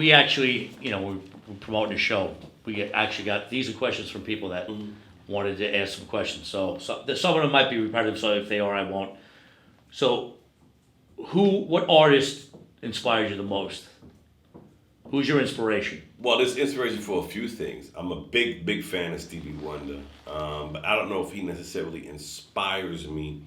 we actually, we're promoting the show. Actually got, these are questions from people that wanted to ask some questions. So some of them might be repetitive, so if they are, I won't. So what artist inspires you the most? Who's your inspiration? Well, there's inspiration for a few things. I'm a big fan of Stevie Wonder, but I don't know if he necessarily inspires me.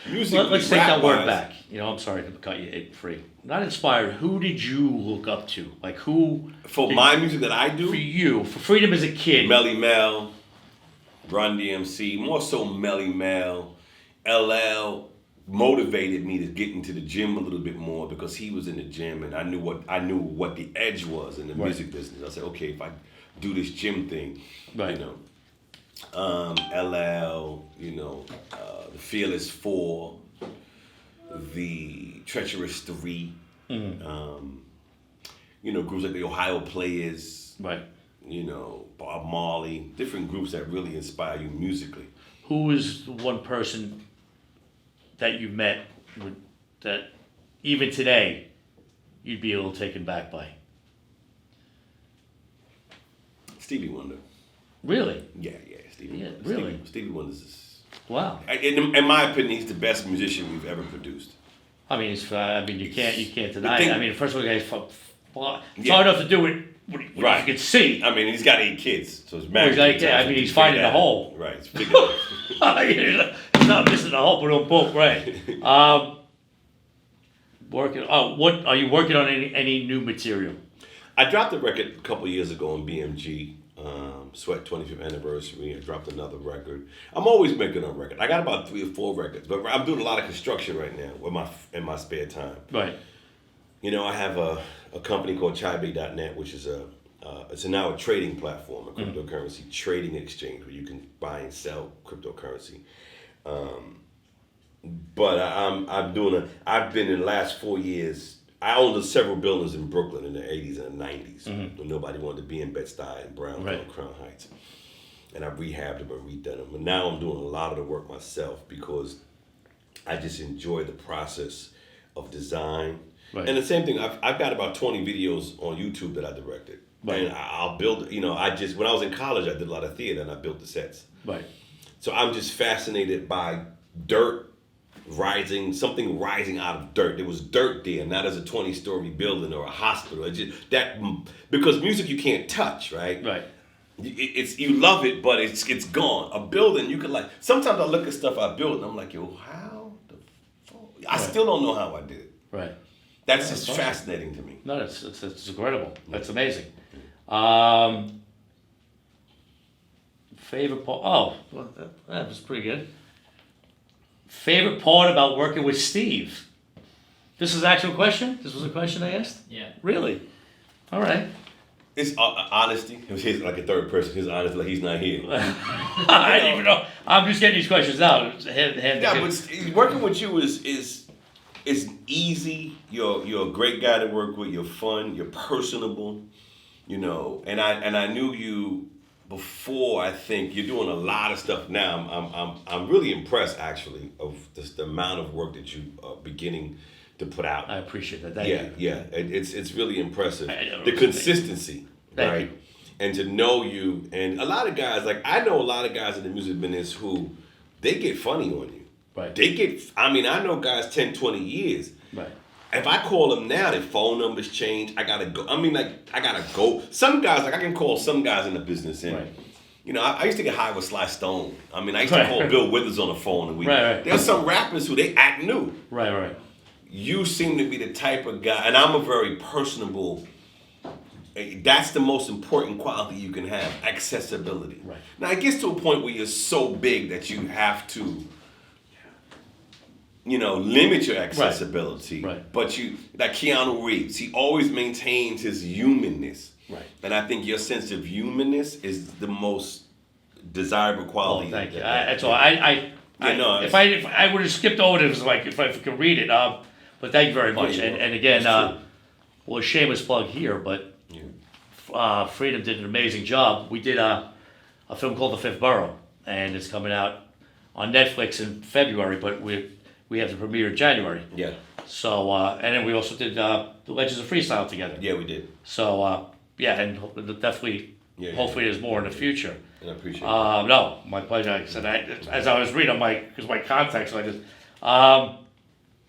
Let's take that word back. I'm sorry to cut you free. Not inspired. Who did you look up to? Like who? For my music that I do? For you. For Freedom as a kid. Melly Mel, Run DMC, more so Melly Mel. LL motivated me to get into the gym a little bit more because he was in the gym and I knew what the edge was in the music business. I said, okay, if I do this gym thing, LL, the Fearless Four, the Treacherous Three, groups like the Ohio Players, Bob Marley, different groups that really inspire you musically. Who is the one person that you met that even today you'd be a little taken back by? Stevie Wonder. Really? Yeah, Stevie Wonder. Really? Stevie Wonder's. Wow. In my opinion, he's the best musician we've ever produced. I mean, you can't deny it. I mean, first of all, guys, it's hard enough to do it. What you can see. I mean, he's got 8 kids, so he's married. He's finding a hole. Right. He's not missing a hole, but on both, right? What are you working on? Any new material? I dropped a record a couple years ago on BMG. Sweat 25th anniversary. I dropped another record. I'm always making a record. I got about 3 or 4 records, but I'm doing a lot of construction right now in my spare time. Right. I have a company called Chaibe.net, which is it's now a trading platform, a cryptocurrency trading exchange where you can buy and sell cryptocurrency. But I've been in the last 4 years. I owned several buildings in Brooklyn in the 80s and the 90s when nobody wanted to be in Bed-Stuy and Brownsville and Crown Heights. And I rehabbed them and redone them. And now I'm doing a lot of the work myself because I just enjoy the process of design. Right. And the same thing, I've got about 20 videos on YouTube that I directed. Right. And I'll build, when I was in college, I did a lot of theater and I built the sets. Right. So I'm just fascinated by dirt. Something rising out of dirt. There was dirt there, not as a 20-story building or a hospital. Because music you can't touch, right? Right. You love it, but it's gone. A building you could Sometimes I look at stuff I built and I'm like, yo, how the fuck? I still don't know how I did it. Right. That's just fascinating to me. No, it's incredible. That's amazing. Favorite part? Oh, well, that was pretty good. Favorite part about working with Steve? This is an actual question? This was a question I asked? Yeah. Really? All right. It's honesty. It was his like a third person. His honesty, like he's not here. I didn't even know. I'm just getting these questions out. But working with you is easy. You're a great guy to work with. You're fun. You're personable. And I knew you before. I think you're doing a lot of stuff now. I'm really impressed actually of just the amount of work that you are beginning to put out. I appreciate that. Thank you. Yeah. It's really impressive. The consistency, right? You. And to know you, and a lot of guys, I know a lot of guys in the music business who they get funny on you. Right. I know guys 10, 20 years. Right. If I call them now, their phone numbers change. I gotta go. I gotta go. Some guys, I can call some guys in the business, and I used to get high with Sly Stone. I used to call Bill Withers on the phone, and there's some rappers who they act new. Right. You seem to be the type of guy, and I'm a very personable. That's the most important quality you can have: accessibility. Right. Now it gets to a point where you're so big that you have to. Limit your accessibility. Right. But like Keanu Reeves, he always maintains his humanness. Right. And I think your sense of humanness is the most desirable quality. Oh, thank you. That's all. If I would have skipped over it, if I could read it. But thank you very much. And again, a shameless plug here, but Freedom did an amazing job. We did a film called The Fifth Borough, and it's coming out on Netflix in February. But we we have the premiere in January. Yeah. So, and then we also did the Legends of Freestyle together. Yeah, we did. So, yeah, and definitely, hopefully there's more in the future. And I appreciate it. No, my pleasure. Like I said, as I was reading because my contacts, I just,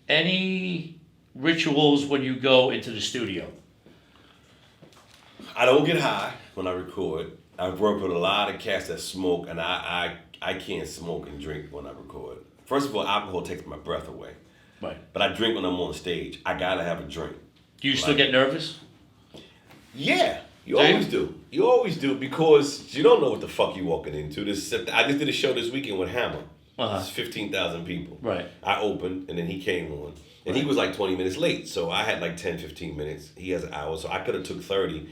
any rituals when you go into the studio? I don't get high when I record. I've worked with a lot of cats that smoke, and I can't smoke and drink when I record. First of all, alcohol takes my breath away. Right. But I drink when I'm on stage. I gotta have a drink. Do you still get nervous? Yeah, you always do. You always do because you don't know what the fuck you're walking into. I just did a show this weekend with Hammer. It's 15,000 people. Right. I opened, and then he came on. And he was like 20 minutes late, so I had like 10, 15 minutes. He has an hour, so I could have took 30.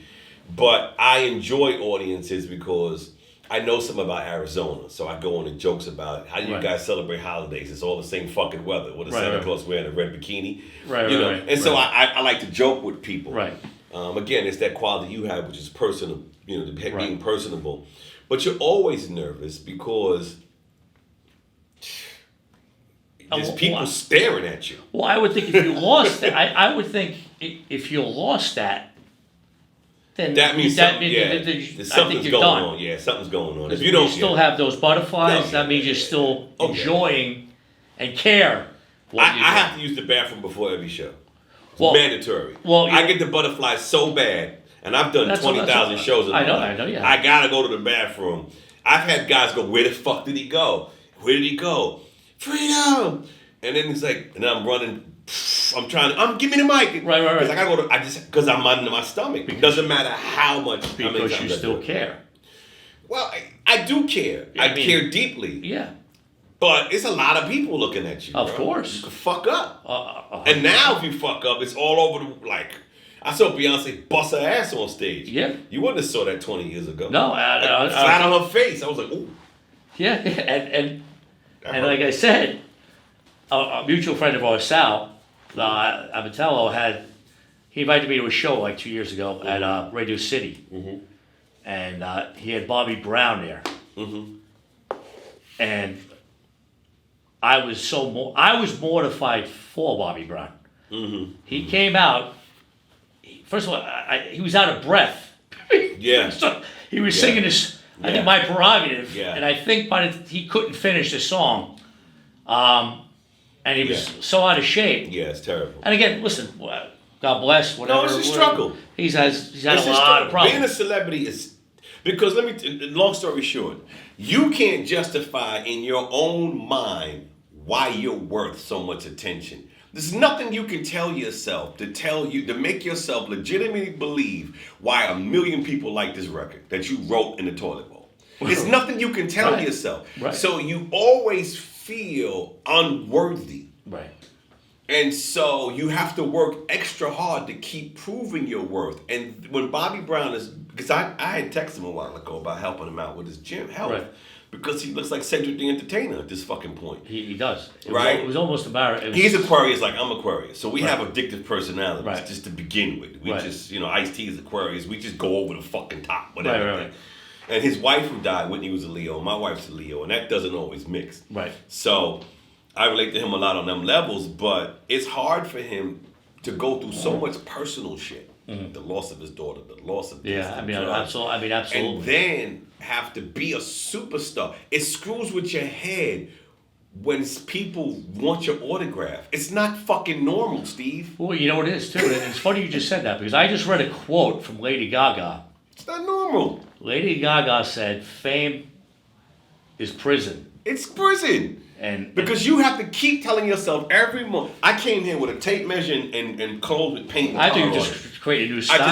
But I enjoy audiences because I know something about Arizona, so I go on and jokes about how do you guys celebrate holidays? It's all the same fucking weather. What is Santa Claus wearing a red bikini? So I like to joke with people. Right. Again, it's that quality you have, which is personal. Being personable. But you're always nervous because there's people staring at you. Well, I would think if you lost that, I would think if you lost that, then that means something's going done. on. Yeah, something's going on. If you don't, still have those butterflies. That means you're still enjoying and care. I have to use the bathroom before every show. It's mandatory. Well, I get the butterflies so bad, and I've done 20,000 shows. I know. Yeah. I gotta go to the bathroom. I've had guys go, "Where the fuck did he go? Where did he go? Freedom!" And then it's like, and I'm running. Give me the mic. Right. Because I gotta go because I'm under my stomach. It doesn't matter how much. Because you still care. Well, I do care. I care deeply. Yeah. But it's a lot of people looking at you. Of course. You can fuck up. And now if you fuck up, it's all over I saw Beyonce bust her ass on stage. Yeah. You wouldn't have saw that 20 years ago. No. Flat on her face. I was like, ooh. Yeah. And like I said, a mutual friend of ours, Sal, Abatello, he invited me to a show like 2 years ago at Radio City. Mm-hmm. And he had Bobby Brown there. Mm-hmm. And I was mortified for Bobby Brown. Mm-hmm. He came out, first of all, he was out of breath. Yeah. So he was singing this, I think, My Prerogative. Yeah. And I think he couldn't finish the song. And he was so out of shape. Yeah, it's terrible. And again, listen, God bless, whatever. No, it's a struggle. He's had a lot of problems. Being a celebrity is, because long story short, you can't justify in your own mind why you're worth so much attention. There's nothing you can tell yourself to make yourself legitimately believe why 1 million people like this record that you wrote in the toilet bowl. There's nothing you can tell yourself. Right. So you always feel unworthy. Right. And so you have to work extra hard to keep proving your worth. And when Bobby Brown because I had texted him a while ago about helping him out with his gym health. Right. Because he looks like Cedric the Entertainer at this fucking point. He does. It was almost embarrassing. He's Aquarius like I'm Aquarius. So we have addictive personalities just to begin with. We just, Ice-T is Aquarius. We just go over the fucking top. Whatever. Right. And his wife who died, Whitney, was a Leo. My wife's a Leo. And that doesn't always mix. Right. So I relate to him a lot on them levels. But it's hard for him to go through so much personal shit. Mm-hmm. The loss of his daughter, the loss of this. Yeah, absolutely. And then have to be a superstar. It screws with your head when people want your autograph. It's not fucking normal, Steve. Well, you know what it is, too. And it's funny you just said that because I just read a quote from Lady Gaga. It's not normal. Lady Gaga said, fame is prison. It's prison. Because you have to keep telling yourself every month. I came here with a tape measure and clothes with paint. I think you just create a new style. I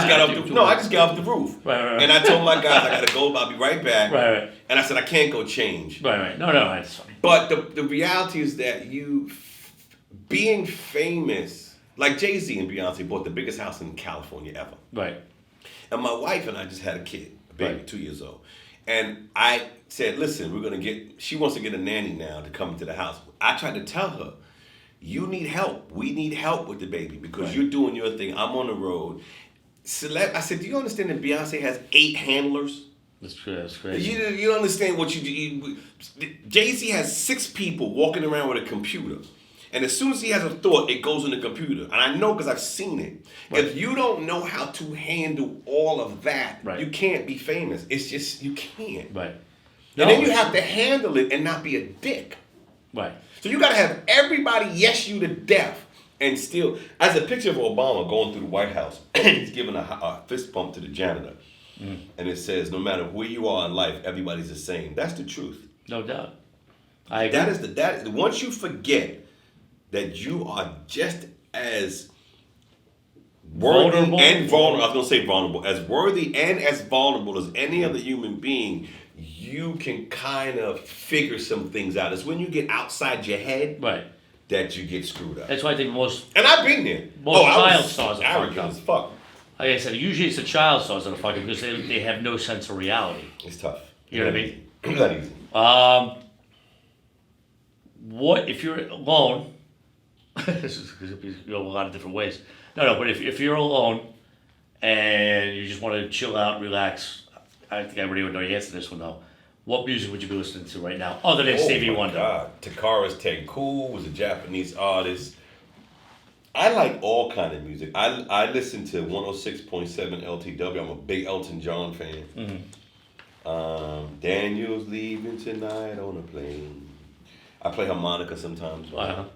just got off the roof. Right. And I told my guys I gotta go, but I'll be right back. Right. And I said I can't go change. Right. No, that's funny. But the reality is that being famous, like Jay-Z and Beyonce bought the biggest house in California ever. Right. And my wife and I just had a kid, a baby, 2 years old. And I said, listen, she wants to get a nanny now to come into the house. I tried to tell her, you need help. We need help with the baby because you're doing your thing. I'm on the road. I said, do you understand that Beyonce has 8 handlers? That's crazy. You don't understand what you do. Jay-Z has 6 people walking around with a computer. And as soon as he has a thought, it goes in the computer. And I know because I've seen it. Right. If you don't know how to handle all of that, you can't be famous. It's just, you can't. Right. And then you have to handle it and not be a dick. Right. So you got to have everybody yes you to death. And still, as a picture of Obama going through the White House, he's giving a fist bump to the janitor. And it says, no matter where you are in life, everybody's the same. That's the truth. No doubt. I agree. Once you forget that you are just as worthy and vulnerable, I was going to say vulnerable, as worthy and as vulnerable as any other human being, you can kind of figure some things out. It's when you get outside your head that you get screwed up. That's why I think most... And I've been there. Most child stars are arrogant as fuck. Like I said, usually it's the child stars that are fucking because they have no sense of reality. It's tough. You know what I mean? It's not easy. What if you're alone? This is because you go a lot of different ways. No, but if you're alone and you just want to chill out, relax, I think I already know the answer to this one though. What music would you be listening to right now, other than Stevie Wonder? God. Takara's Tenku was a Japanese artist. I like all kind of music. I listen to 106.7 LTW. I'm a big Elton John fan. Daniel's leaving tonight on a plane. I play harmonica sometimes. You know,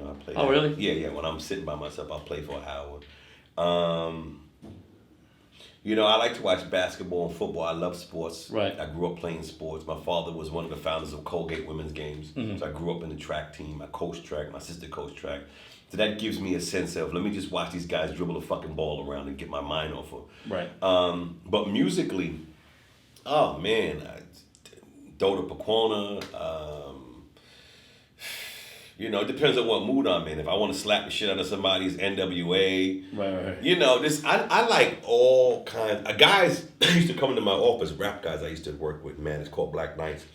I play. Oh, really? Yeah. When I'm sitting by myself, I'll play for an hour. You know, I like to watch basketball and football. I love sports. Right. I grew up playing sports. My father was one of the founders of Colgate Women's Games. So I grew up in the track team. I coached track. My sister coached track. So that gives me a sense of, let me just watch these guys dribble a fucking ball around and get my mind off of. Right. But musically, oh man, Dota Paquona, you know, it depends on what mood I'm in. If I want to slap the shit out of somebody's NWA. Right. You know, I like all kinds. Guys used to come into my office, rap guys I used to work with, man, it's called Black Knights.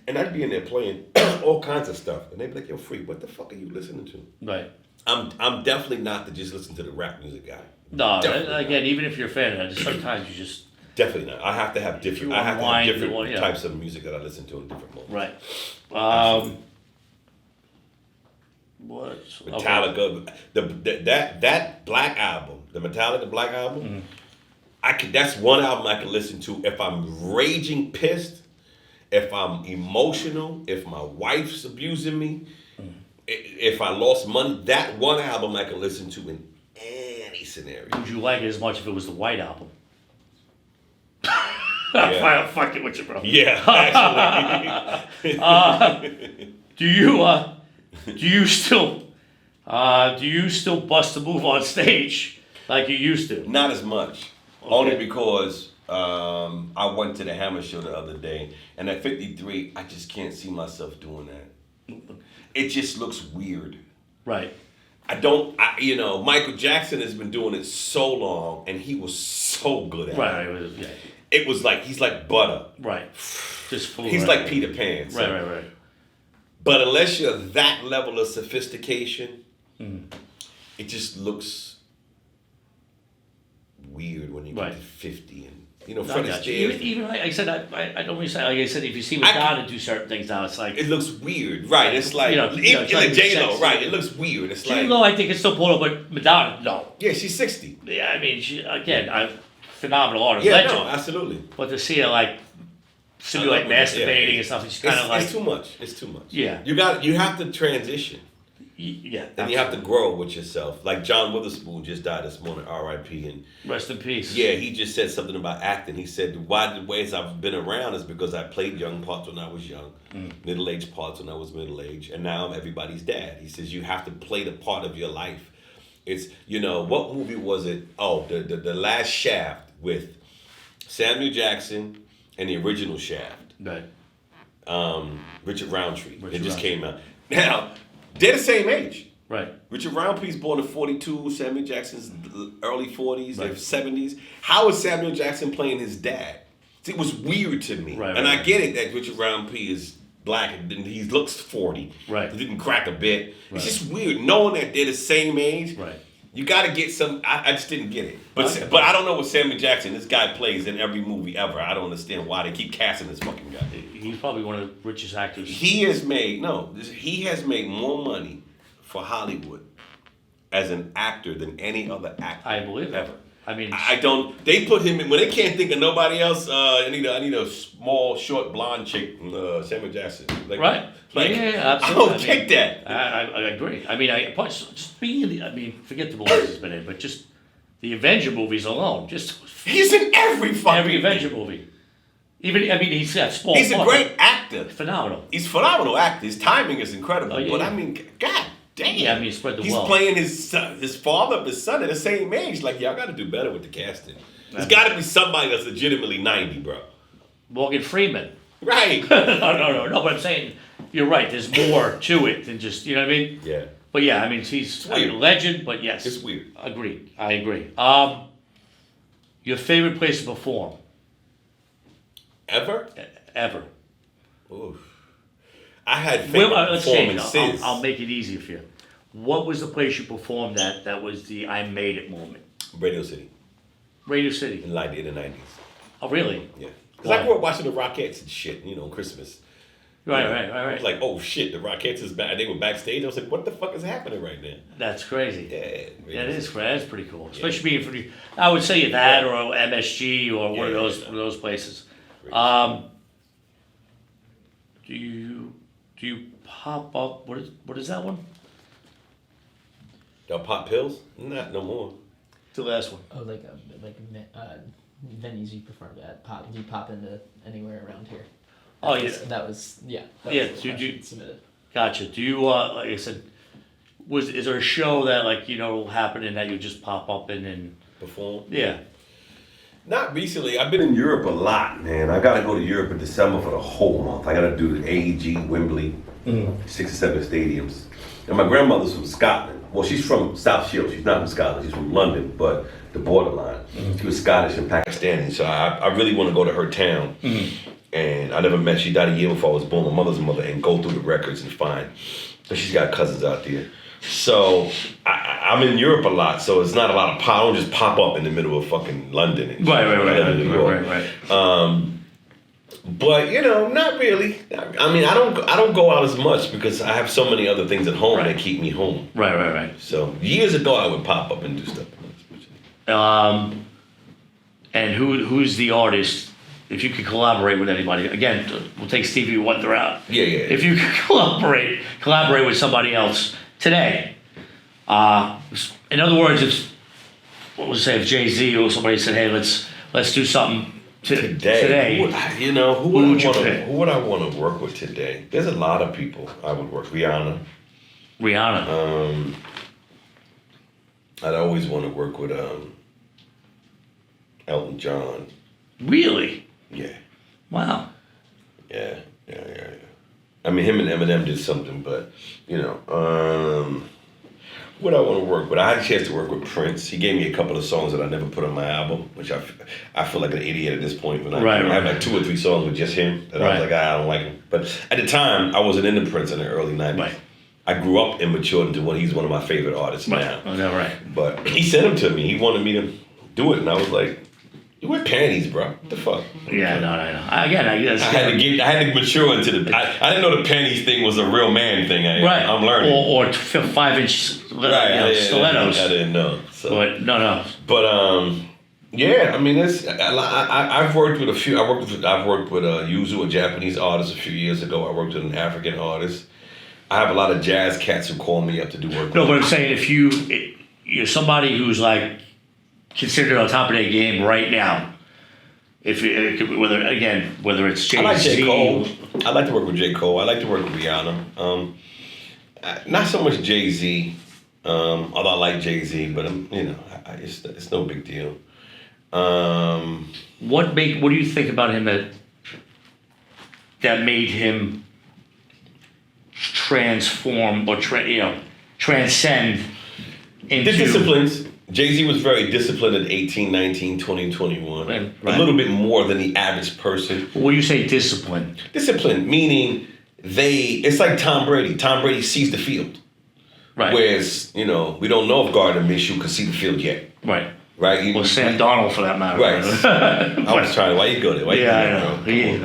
And I'd be in there playing all kinds of stuff. And they'd be like, yo, Free, what the fuck are you listening to? Right. I'm definitely not to just listen to the rap music guy. No, again, even if you're a fan of that, sometimes you just... Definitely not. I have to have different types of music that I listen to in different moments. Right. Metallica, that Black album, the Metallica Black album, that's one album I can listen to if I'm raging pissed, if I'm emotional, if my wife's abusing me, if I lost money. That one album I can listen to in any scenario. Would you like it as much if it was the White Album? Yeah. I'm fucking with you, bro. Yeah, actually. Do you still bust a move on stage like you used to? Not as much. Okay. Only because I went to the Hammer show the other day, and at 53, I just can't see myself doing that. It just looks weird. Right. Michael Jackson has been doing it so long, and he was so good at it. Right. It was like, he's like butter. Right. Just full. He's like Peter Pan. So. Right. But unless you're that level of sophistication, it just looks weird when you get to 50 and Fred Astaire. Even like I said, I don't really say, like I said, if you see Madonna do certain things now, it's like it looks weird, right? It's like like J-Lo, right? It looks weird. It's like J-Lo, I think it's still pulled up, but Madonna, no. Yeah, she's 60. Yeah, I mean, she phenomenal artist, legend. No, absolutely. But to see her like simulate masturbating and stuff, it's kind of like it's too much. It's too much. Yeah, you have to transition. Yeah, and you have to grow with yourself. Like John Witherspoon just died this morning, R.I.P. and rest in peace. Yeah, he just said something about acting. He said the ways I've been around is because I played young parts when I was young, middle-aged parts when I was middle-aged, and now I'm everybody's dad. He says you have to play the part of your life. It's what movie was it? Oh, the last Shaft with Samuel Jackson and the original Shaft. Right. Richard Roundtree. It just came out. Now, they're the same age. Right. Richard Roundtree's born in 42, Samuel Jackson's early 40s, right. 70s. How is Samuel Jackson playing his dad? See, it was weird to me. Right, and I get it that Richard Roundtree is black and he looks 40. Right. He didn't crack a bit. Right. It's just weird. Knowing that they're the same age, right. You got to get some... I just didn't get it. But I don't know what Samuel Jackson, this guy plays in every movie ever. I don't understand why they keep casting this fucking guy. He's probably one of the richest actors. He has made more money for Hollywood as an actor than any other actor. I believe ever. I mean, I don't. They put him in when they can't think of nobody else. I need a small, short, blonde chick, Samuel Jackson. Like, right? Like, Yeah, absolutely. I don't take that. I agree. I mean, just being in the, I mean, forget the movies he's been in, but just the Avenger movies alone, just He's in every fucking Avenger movie. Even, I mean, he's got small. He's a great actor. Phenomenal. He's a phenomenal actor. His timing is incredible. Oh, yeah, but yeah. I mean, God damn. Yeah, I mean, he spread the He's wealth. playing his father, his son at the same age. Like, y'all got to do better with the casting. There's got to be somebody that's legitimately 90, bro. Morgan Freeman. Right. No, but I'm saying, you're right, there's more to it than just, you know what I mean? Yeah. But yeah, I mean, he's a legend, but yes. It's weird. Agreed. I agree. Your favorite place to perform? Ever? Ever. Oof. I had favorite Let's change it. performances. I'll make it easier for you. What was the place you performed at that was the I made it moment? Radio City. Radio City. In like in the 90s. Oh, really? Yeah. Because I grew up watching the Rockettes and shit, Christmas. Right. I was like, oh shit, the Rockettes is back. They were backstage. I was like, what the fuck is happening right now? That's crazy. Yeah. That is pretty cool. Especially being for the, I would say that or MSG or one of those places. Do you pop up? What is that one? Y'all pop pills? Not no more. The last one. Oh, like venues you performed at. Do you pop into anywhere around here? Oh yeah. That was Yeah, Was the do you- question submitted. Gotcha. Do you like I said? Is there a show that will happen and that you just pop up in and Perform? yeah? Not recently. I've been in Europe a lot, man. I got to go to Europe in December for the whole month. I got to do the AEG, Wembley, 6 or 7 stadiums. And my grandmother's from Scotland. Well, she's from South Shields. She's not from Scotland. She's from London, but the borderline. She was Scottish and Pakistani, so I really want to go to her town. And I never met. She died a year before I was born. My mother's mother, and go through the records and find. But she's got cousins out there. So I'm in Europe a lot, so it's not a lot of pop. I don't just pop up in the middle of fucking London. And Right. But not really. I mean, I don't go out as much because I have so many other things at home that keep me home. Right. So years ago, I would pop up and do stuff. And who's the artist? If you could collaborate with anybody, again, we'll take Stevie Wonder out. Yeah. If you could collaborate with somebody else today, in other words, if Jay-Z or somebody said, "Hey, let's do something today." Who would I want to work with today? There's a lot of people I would work. Rihanna. I'd always want to work with Elton John. Really? Yeah. Wow. Yeah. I mean, him and Eminem did something, but what I want to work with. I had a chance to work with Prince. He gave me a couple of songs that I never put on my album, which I feel like an idiot at this point. But I have like 2 or 3 songs with just him that I was like, I don't like him. But at the time, I wasn't into Prince in the early 90s. Right. I grew up and matured into he's one of my favorite artists now. Oh, no, right. But he sent him to me. He wanted me to do it, and I was like, you wear panties, bro. What the fuck? Yeah, no. Again, I guess. I had to mature into the. I didn't know the panties thing was a real man thing. I'm learning. Or 5-inch stilettos. I didn't know. So. But no. But yeah. I mean, I've worked with a few. I've worked with Yuzu, a Japanese artist, a few years ago. I worked with an African artist. I have a lot of jazz cats who call me up to do work. No, but I'm saying if you're somebody who's like considered on top of their game right now, whether it's Jay-Z. I like J. Cole. I like to work with J. Cole. I like to work with Rihanna. Not so much Jay-Z, although I like Jay-Z, but it's no big deal. What do you think about him that made him transform or transcend into the disciplines? Jay-Z was very disciplined at 18, 19, 20, 21. Right. A little bit more than the average person. When you say discipline? Discipline, meaning it's like Tom Brady. Tom Brady sees the field. Right. Whereas, we don't know if Gardner Minshew could see the field yet. Right. Right? Well, Sam Darnold for that matter. Right. I was trying. Why you go there? I know. Can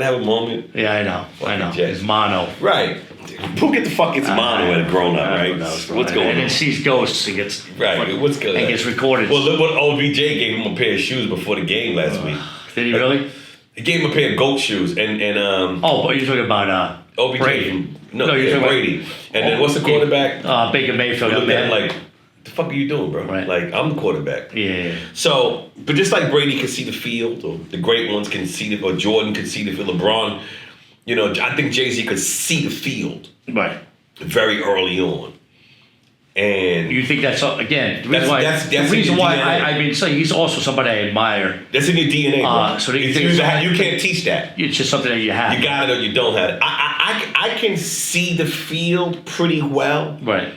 I have a moment? Yeah, I know. It's mono. Right. Who get the fuck gets mono when grown up, right? What's going on? And then sees ghosts and gets Right, what's good? and gets recorded. Well, look what OBJ gave him a pair of shoes before the game last week. Did he really? He gave him a pair of goat shoes and Oh, but you're talking about OBJ. Brady. No, you're talking Brady. And then what's the quarterback? Baker Mayfield. Look at him man. like, the fuck are you doing, bro? Right. Like, I'm the quarterback. Yeah. So, but just like Brady can see the field, or the great ones can see the, or Jordan can see the field, LeBron, you know, I think Jay-Z could see the field Right. very early on. And You think that's again the reason That's the reason in your why DNA. I mean so he's also somebody I admire. that's in your DNA, bro. So you It's think either you can't teach that. It's just something that you have. You got it or you don't have it. I can see the field pretty well. Right.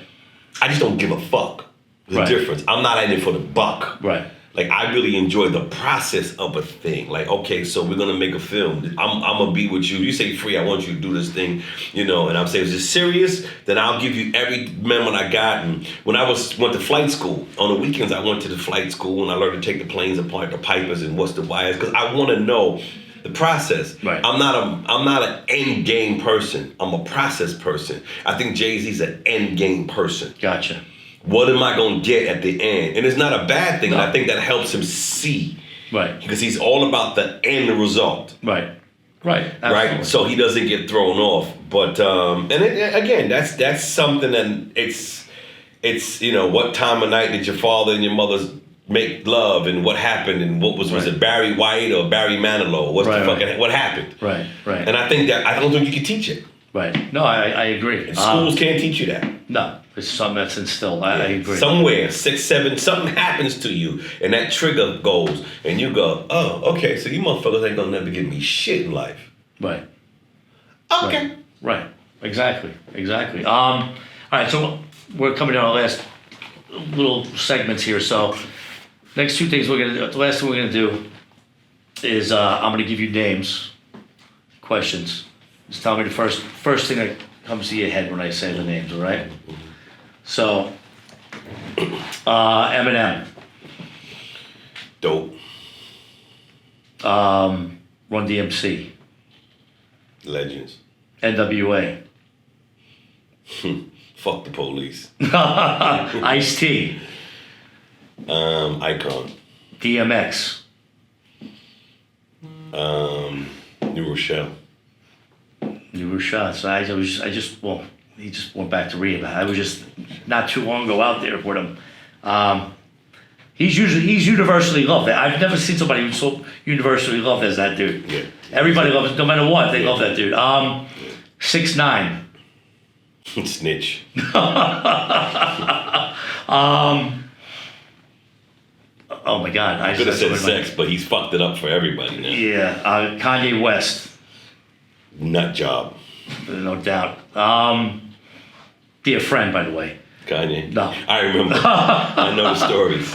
I just don't give a fuck. The Right. difference. I'm not in it for the buck. Right. Like, I really enjoy the process of a thing. Like, okay, so we're gonna make a film. I'm gonna be with you. You say free, I want you to do this thing, you know. And I'm saying, is it serious? Then I'll give you every moment I got. And when I went to flight school on the weekends, I went to the flight school and I learned to take the planes apart, the pipers and what's the wires, because I want to know the process. Right. I'm not an end game person. I'm a process person. I think Jay-Z's an end game person. Gotcha. What am I going to get at the end? And it's not a bad thing. No. And I think that helps him see. Right. Because he's all about the end result. Right. Right. Absolutely. Right? So he doesn't get thrown off. But, again, that's something that it's, you know, what time of night did your father and your mother make love and what happened and was it Barry White or Barry Manilow? What happened? Right. Right. And I think that, I don't think you can teach it. Right. No, I agree. And schools can't teach you that. No, it's something that's instilled. I agree. Somewhere, 6, 7, something happens to you, and that trigger goes, and you go, oh, okay, so you motherfuckers ain't gonna never give me shit in life. Right. Okay. Right. Exactly. All right, so we're coming down to the last little segments here. So next two things the last thing we're gonna do is I'm gonna give you names, questions. Just tell me the first thing that comes to your head when I say the names, all right? So, Eminem, Dope. Run DMC, Legends. NWA, Fuck the police. Ice-T, Icon. DMX, New Rochelle. New Rochelle. So he just went back to rehab. I was just not too long ago out there with him. He's universally loved. I've never seen somebody who's so universally loved as that dude. Yeah. Everybody loves it, no matter what. They love that dude. 6ix9ine. Snitch. Oh my God! I could have said sex, but he's fucked it up for everybody now. Yeah, Kanye West. Nut job. No doubt. Be a friend, by the way. Kanye. No. I remember. I know the stories.